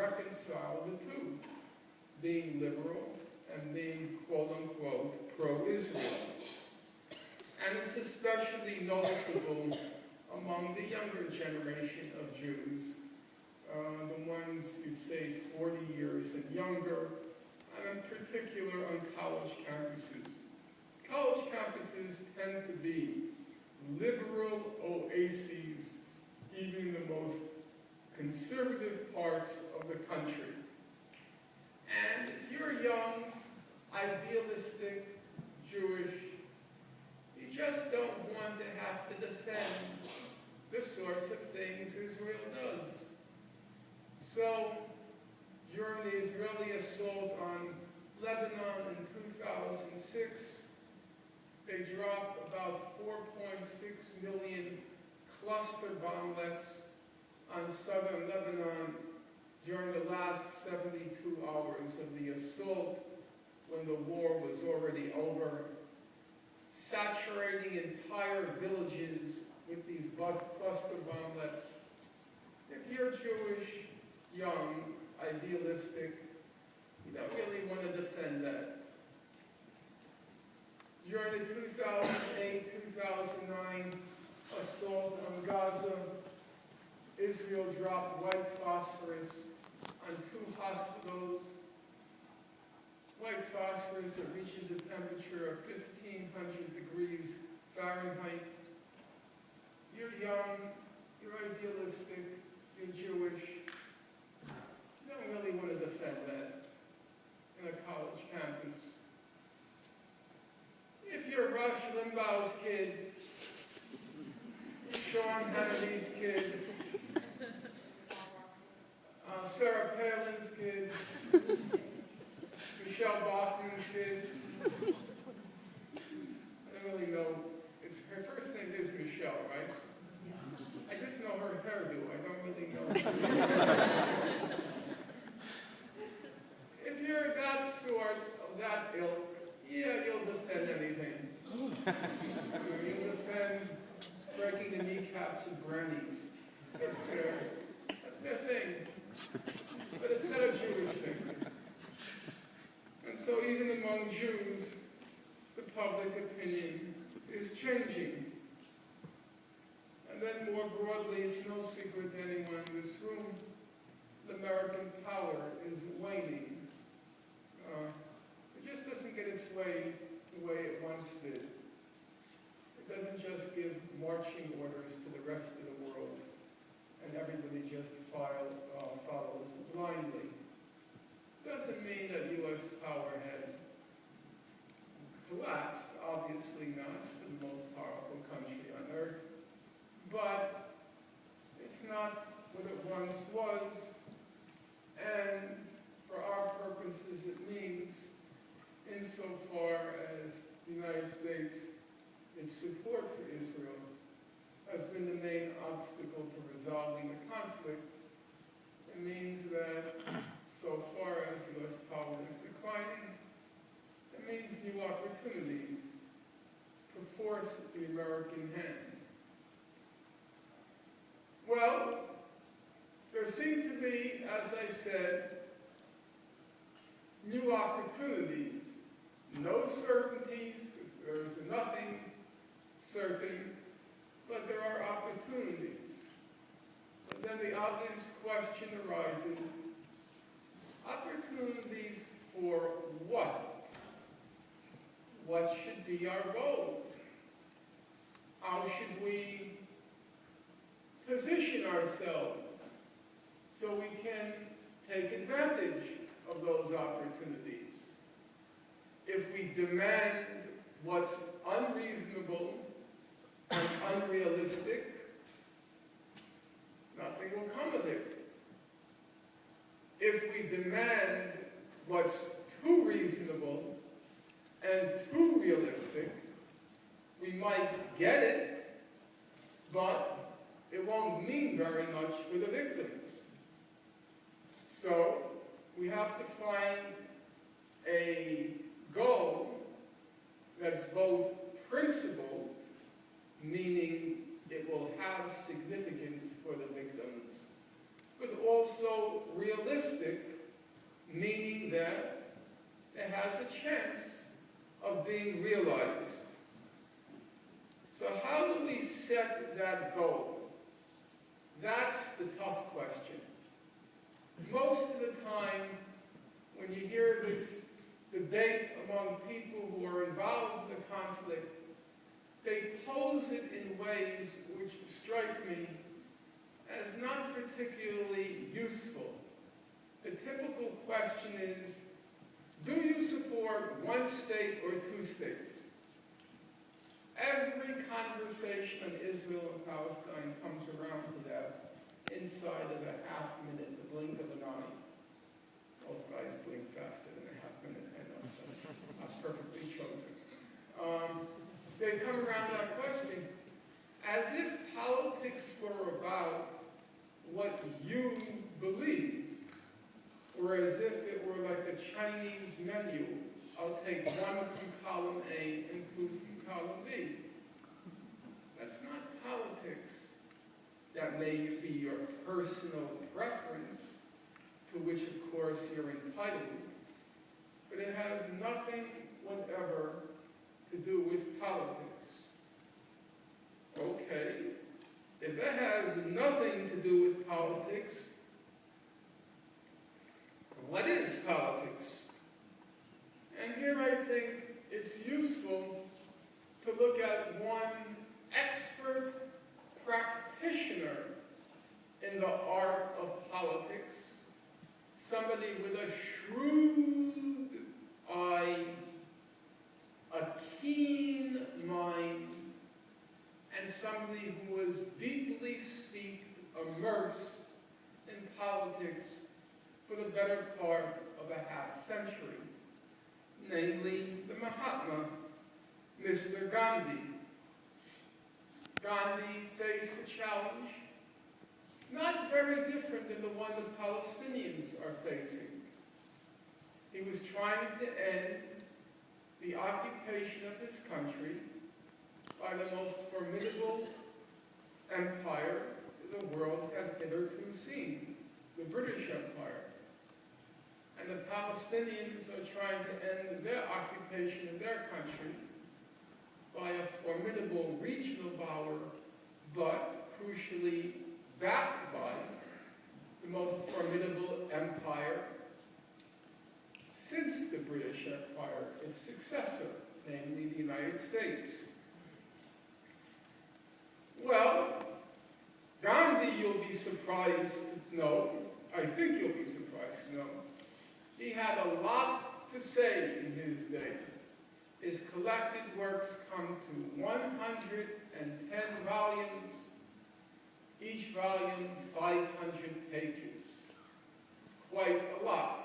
reconcile the two, being liberal and being quote-unquote pro-Israel. And it's especially noticeable among the younger generation of Jews, the ones you'd say 40 years and younger, and in particular on college campuses. College campuses tend to be liberal oases, even in the most conservative parts of the country. And if you're young, idealistic, Jewish, you just don't want to have to defend the sorts of things Israel does. So, during the Israeli assault on Lebanon in 2006, they dropped about 4.6 million cluster bomblets on southern Lebanon during the last 72 hours of the assault, when the war was already over, saturating entire villages with these cluster bomblets. If you're Jewish, young, idealistic, you don't really want to defend that. During the 2008-2009 assault on Gaza, Israel dropped white phosphorus on 2 hospitals. White phosphorus that reaches a temperature of 1,500 degrees Fahrenheit. You're young, you're idealistic, you're Jewish. You don't really want to defend that in a college campus. If you're Rush Limbaugh's kids, Sean Hannity's kids, Sarah Palin's kids, Michelle Bachman's kids, I don't really know. Her first name is Michelle, right? I just know her hairdo. I don't really know. If you're that sort of that ilk, yeah, you'll defend anything. You'll defend breaking the kneecaps of grannies. That's their thing. But it's not a Jewish thing. And so even among Jews, the public opinion is changing. And then more broadly, it's no secret to anyone in this room, the American power is waning. It just doesn't get its way the way it once did. It doesn't just give marching orders to the rest of the world, and everybody just follows blindly. Doesn't mean that U.S. power has collapsed. Obviously not. It's the most powerful country on earth. But it's not what it once was. And for our purposes, it means, insofar as the United States, its support for Israel, has been the main obstacle to resolving the conflict, it means that so far as U.S. power is declining, it means new opportunities to force the American hand. Well, there seem to be, as I said, new opportunities. No certainties, because there's nothing certain, but there are opportunities. But then the obvious question arises, opportunities for what? What should be our goal? How should we position ourselves so we can take advantage of those opportunities? If we demand what's unreasonable and unrealistic, nothing will come of it. If we demand what's too reasonable and too realistic, we might get it, but it won't mean very much for the victims. So we have to find a goal that's both principled, meaning it will have significance for the victims, but also also realistic, meaning that it has a chance of being realized. So how do we set that goal? That's the tough question. Most of the time, when you hear this debate among people who are involved in the conflict, they pose it in ways which strike me as not particularly useful. The typical question is, do you support one state or two states? Every conversation on Israel and Palestine comes around to that inside of a half minute, the blink of an eye. Most guys blink faster than a half minute, I know, that's perfectly chosen. They come around that question as if politics were about what you believe, or as if it were like a Chinese menu. I'll take one from column A and two from column B. That's not politics. That may be your personal preference, to which, of course, you're entitled, but it has nothing whatever to do with politics. Okay, if it has nothing to do with politics, what is politics? And here I think it's useful to look at one expert practitioner in the art of politics, somebody with a shrewd eye, a keen mind, and somebody who was deeply steeped, immersed in politics for the better part of a half century, namely the Mahatma, Mr. Gandhi. Gandhi faced a challenge not very different than the one the Palestinians are facing. He was trying to end the occupation of his country by the most formidable empire the world had hitherto seen, the British Empire. And the Palestinians are trying to end their occupation of their country by a formidable regional power, but crucially backed by the most formidable empire since the British Empire, its successor, namely the United States. Well, Gandhi, you'll be surprised to know, I think you'll be surprised to know, he had a lot to say in his day. His collected works come to 110 volumes, each volume 500 pages. It's quite a lot.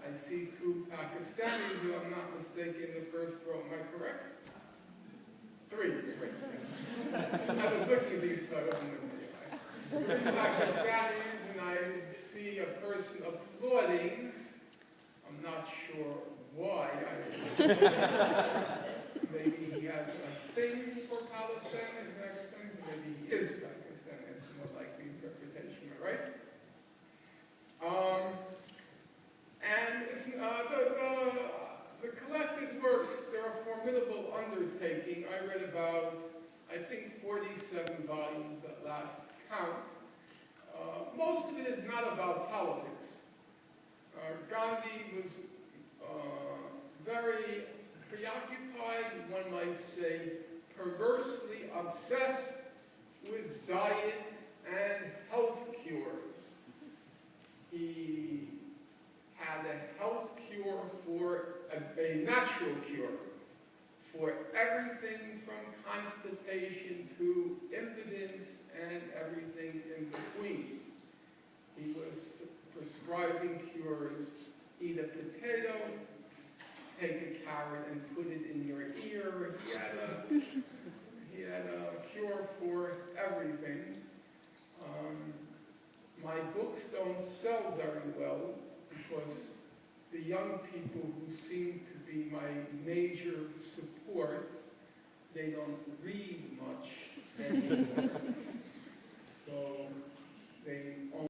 I see two Pakistanis, who I'm not mistaken, in the first row. Am I correct? Three. I was looking at these photos and then Pakistanis, and I see a person applauding. I'm not sure why. Maybe he has a thing for Palestine and Pakistanis, or maybe he is Pakistani. That's the more likely interpretation, right? And it's, the collected works, they're a formidable undertaking. I read about, I think, 47 volumes at last count. Most of it is not about politics. Gandhi was very preoccupied, one might say, perversely obsessed with diet and health cures. He had a health cure a natural cure for everything from constipation to impotence and everything in between. He was prescribing cures: eat a potato, take a carrot and put it in your ear. He had a cure for everything. My books don't sell very well because the young people who seem to be my major support, they don't read much anymore. So they